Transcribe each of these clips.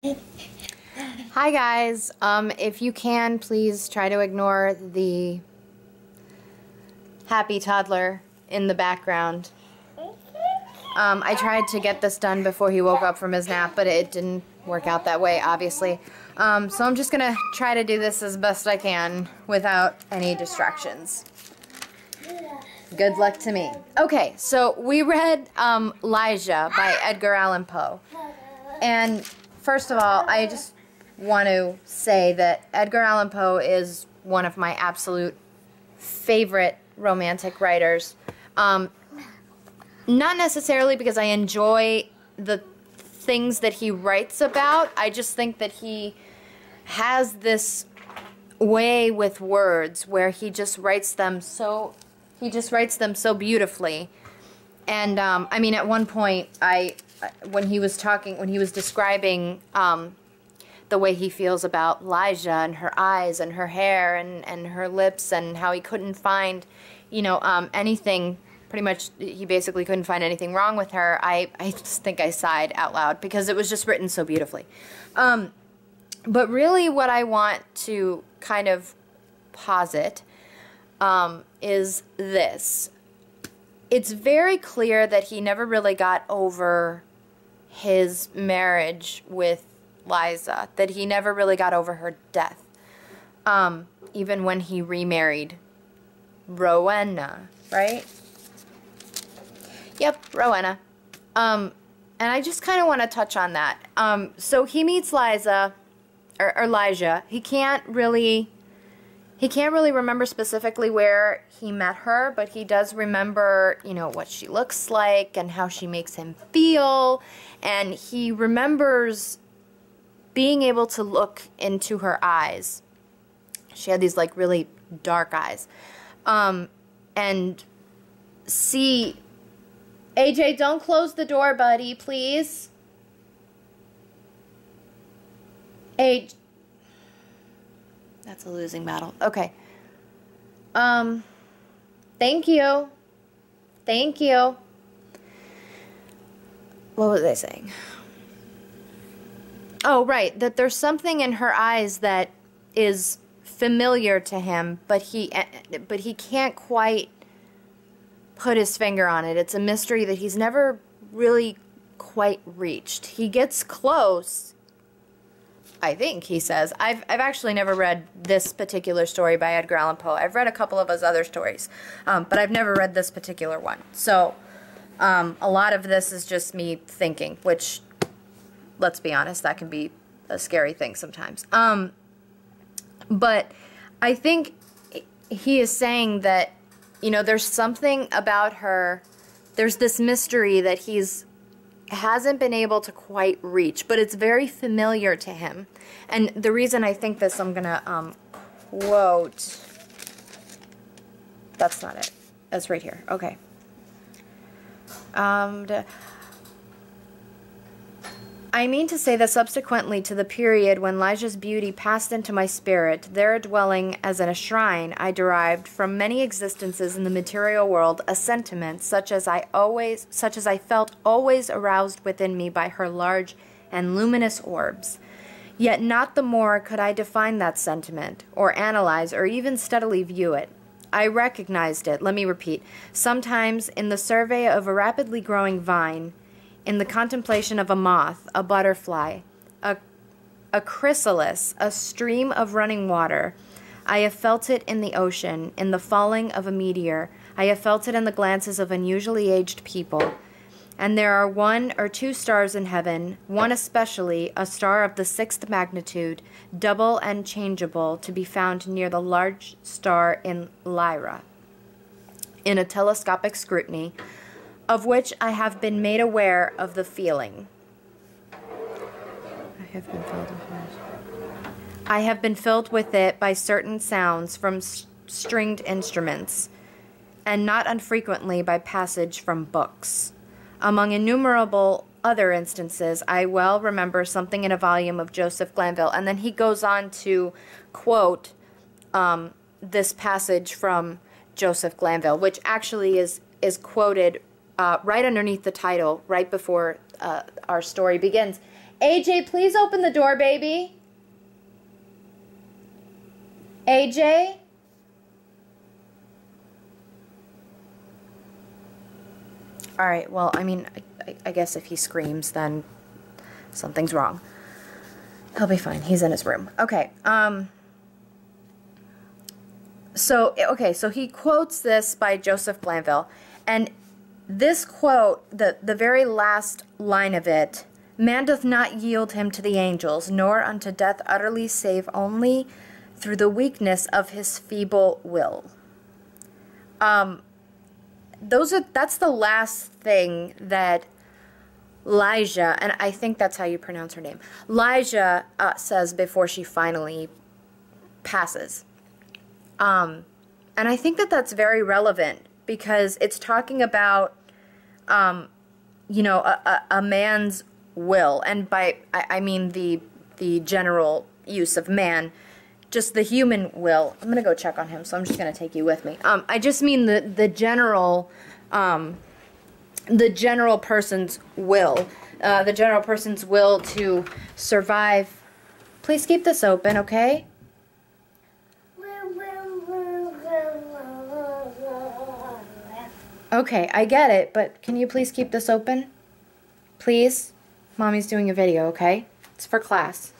Hi guys, if you can, please try to ignore the happy toddler in the background. I tried to get this done before he woke up from his nap, but it didn't work out that way, obviously. So I'm just gonna try to do this as best I can without any distractions. Good luck to me. Okay, so we read Elijah by Edgar Allan Poe. And first of all, I just want to say that Edgar Allan Poe is one of my absolute favorite romantic writers. Not necessarily because I enjoy the things that he writes about. I just think that he has this way with words where he just writes them so beautifully. And I mean, at one point, when he was describing the way he feels about Elijah and her eyes and her hair and her lips and how he couldn't find, anything, pretty much he basically couldn't find anything wrong with her, I just think I sighed out loud because it was just written so beautifully. But really what I want to kind of posit is this. It's very clear that he never really got over his marriage with Liza, that he never really got over her death, even when he remarried Rowena, right? Yep, Rowena. And I just kind of want to touch on that. So he meets Liza, or Elijah. He can't really remember specifically where he met her, but he does remember, what she looks like and how she makes him feel. And he remembers being able to look into her eyes. She had these like really dark eyes. And see, AJ, don't close the door, buddy, please. AJ. That's a losing battle. Okay. Thank you. Thank you. What was I saying? Oh, right. That there's something in her eyes that is familiar to him, but he can't quite put his finger on it. It's a mystery that he's never really quite reached. He gets close, I think, he says. I've actually never read this particular story by Edgar Allan Poe. I've read a couple of his other stories, but I've never read this particular one. So a lot of this is just me thinking, which, let's be honest, that can be a scary thing sometimes. But I think he is saying that, there's something about her, there's this mystery that hasn't been able to quite reach, but it's very familiar to him. And the reason I think this, I'm gonna quote. That's not it. That's right here. Okay. I mean to say that subsequently to the period when Elijah's beauty passed into my spirit, there dwelling as in a shrine, I derived from many existences in the material world a sentiment such as I felt always aroused within me by her large and luminous orbs. Yet not the more could I define that sentiment, or analyze, or even steadily view it. I recognized it, let me repeat, sometimes in the survey of a rapidly growing vine, in the contemplation of a moth, a butterfly, a chrysalis, a stream of running water. I have felt it in the ocean, in the falling of a meteor. I have felt it in the glances of unusually aged people. And there are 1 or 2 stars in heaven, one especially, a star of the 6th magnitude, double and changeable, to be found near the large star in Lyra. In a telescopic scrutiny, of which I have been made aware of the feeling. I have been filled with it by certain sounds from stringed instruments, and not unfrequently by passage from books. Among innumerable other instances, I well remember something in a volume of Joseph Glanville, and then he goes on to quote this passage from Joseph Glanville, which actually is quoted right underneath the title, right before our story begins. AJ, please open the door, baby. AJ? All right, well, I mean, I guess if he screams, then something's wrong. He'll be fine. He's in his room. Okay, so he quotes this by Joseph Glanville, and this quote, the very last line of it, man doth not yield him to the angels, nor unto death utterly, save only through the weakness of his feeble will. That's the last thing that Elijah, and I think that's how you pronounce her name, Elijah says before she finally passes. And I think that that's very relevant because it's talking about, you know, a man's will, and by I mean the general use of man, just the human will. I'm gonna go check on him, so I'm just gonna take you with me. I just mean the general person's will, the general person's will to survive. Please keep this open, okay? Okay, I get it, but can you please keep this open? Please? Mommy's doing a video, okay? It's for class.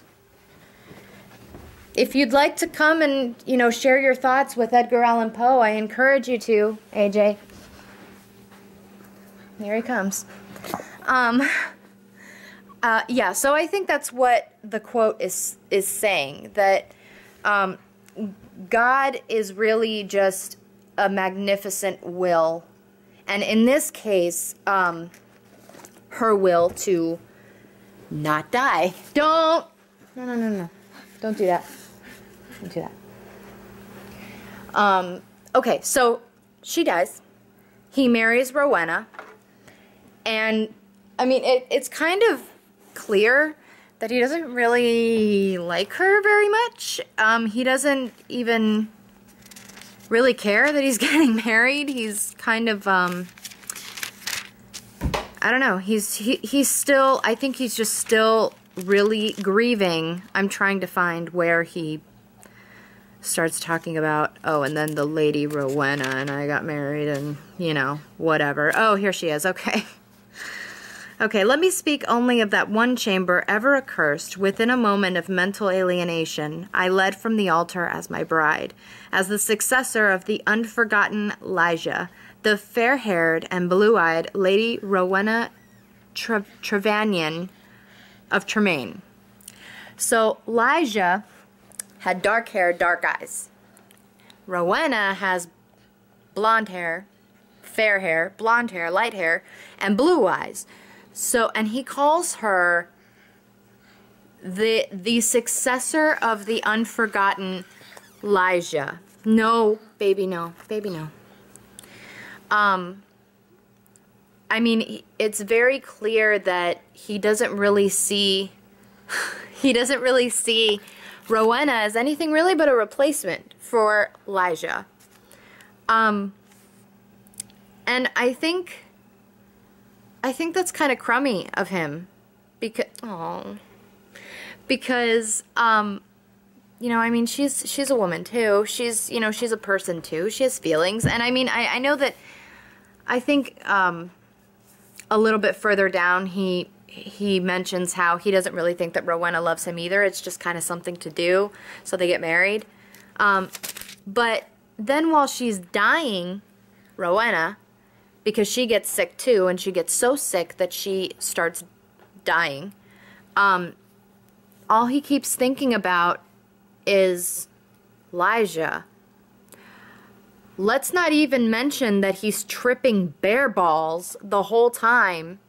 If you'd like to come and, you know, share your thoughts with Edgar Allan Poe, I encourage you to, AJ. Here he comes. Yeah, so I think that's what the quote is saying, that God is really just a magnificent will. And in this case, her will to not die. No. Don't do that. Don't do that. Okay, so she dies. He marries Rowena. And, I mean, it's kind of clear that he doesn't really like her very much. He doesn't even really care that he's getting married. He's kind of, I don't know, he's still, I think he's just still really grieving. I'm trying to find where he starts talking about, oh, and then the lady Rowena and I got married and, you know, whatever. Oh, here she is, okay. Okay, let me speak only of that one chamber ever accursed. Within a moment of mental alienation, I led from the altar as my bride, as the successor of the unforgotten Elijah, the fair-haired and blue-eyed Lady Rowena Trevanion of Tremaine. So Elijah had dark hair, dark eyes. Rowena has blonde hair, fair hair, blonde hair, light hair, and blue eyes. So, and he calls her the successor of the unforgotten Elijah. No, baby, no. Baby, no. I mean, it's very clear that he doesn't really see Rowena as anything really but a replacement for Elijah. And I think that's kind of crummy of him, because you know, I mean, she's a woman too. She's, you know, she's a person too. She has feelings, and I mean, I know that. I think a little bit further down, he mentions how he doesn't really think that Rowena loves him either. It's just kind of something to do, so they get married. But then while she's dying, Rowena, because she gets sick too, and she gets so sick that she starts dying, all he keeps thinking about is Elijah. Let's not even mention that he's tripping bear balls the whole time.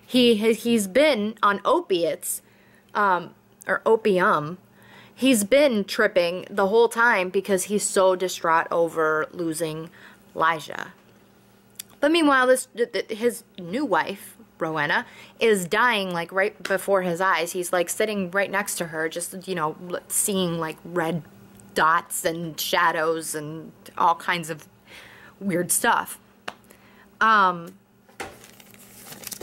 He's been on opiates, or opium. He's been tripping the whole time because he's so distraught over losing Elijah. But meanwhile, his new wife, Rowena, is dying like right before his eyes. He's like sitting right next to her, just, you know, seeing like red dots and shadows and all kinds of weird stuff. And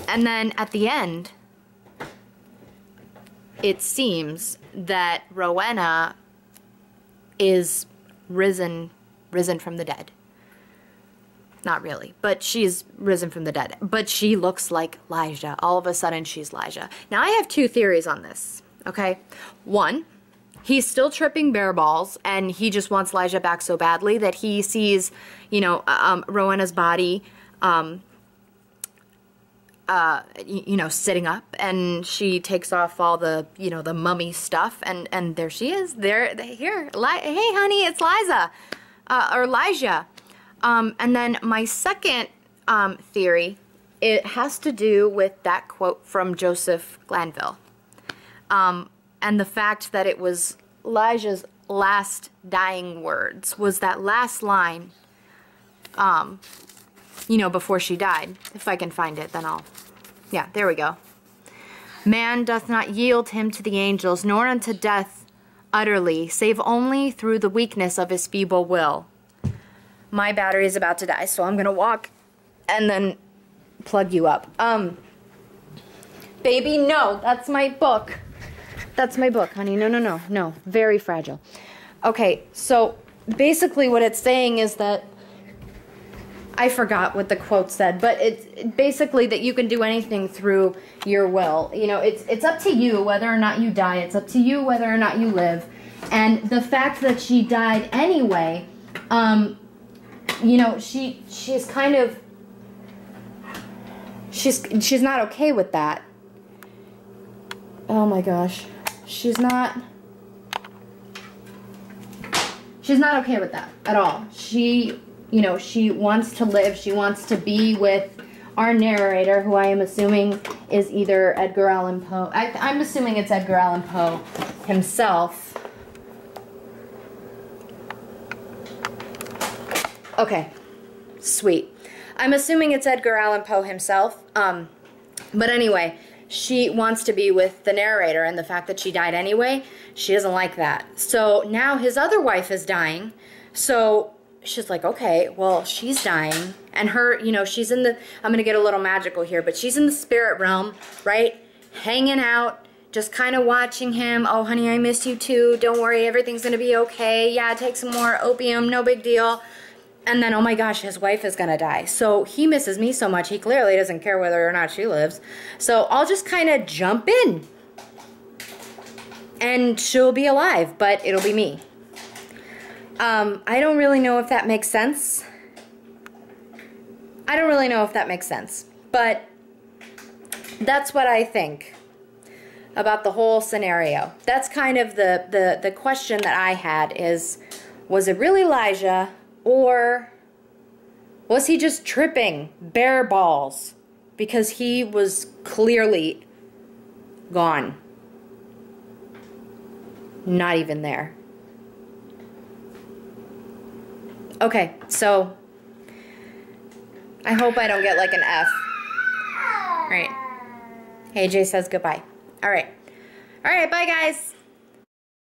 then at the end, it seems that Rowena is risen from the dead. Not really, but she's risen from the dead. But she looks like Elijah. All of a sudden, she's Elijah. Now, I have two theories on this, okay? One, he's still tripping bear balls, and he just wants Elijah back so badly that he sees, you know, Rowena's body, you know, sitting up, and she takes off all the, you know, the mummy stuff, and there she is. Here, hey, honey, it's Liza, or Elijah. And then my second theory, it has to do with that quote from Joseph Glanville, and the fact that it was Elijah's last dying words, was that last line, you know, before she died. If I can find it, then yeah, there we go. Man doth not yield him to the angels, nor unto death utterly, save only through the weakness of his feeble will. My battery is about to die, so I'm gonna walk and then plug you up. Baby, no, that's my book. That's my book, honey. No, very fragile. Okay, so basically what it's saying is that, I forgot what the quote said, but it's basically that you can do anything through your will. You know, it's up to you whether or not you die. It's up to you whether or not you live. And the fact that she died anyway, you know, she's kind of, she's not okay with that. Oh my gosh. She's not okay with that at all. She, you know, she wants to live. She wants to be with our narrator, who I am assuming is either Edgar Allan Poe. I'm assuming it's Edgar Allan Poe himself. Okay, sweet. I'm assuming it's Edgar Allan Poe himself. But anyway, she wants to be with the narrator, and the fact that she died anyway, she doesn't like that. So now his other wife is dying, so she's like, okay, well, she's dying, and her, you know, she's in the, I'm gonna get a little magical here, but she's in the spirit realm, right? Hanging out, just kind of watching him. Oh, honey, I miss you too. Don't worry, everything's gonna be okay. Yeah, take some more opium, no big deal. And then, oh my gosh, his wife is gonna die. So he misses me so much, he clearly doesn't care whether or not she lives. So I'll just kind of jump in. And she'll be alive, but it'll be me. I don't really know if that makes sense. But that's what I think about the whole scenario. That's kind of the question that I had is, was it really Elijah, or was he just tripping bear balls? Because he was clearly gone. Not even there. Okay, so I hope I don't get like an F. All right. AJ says goodbye. All right. All right, bye guys.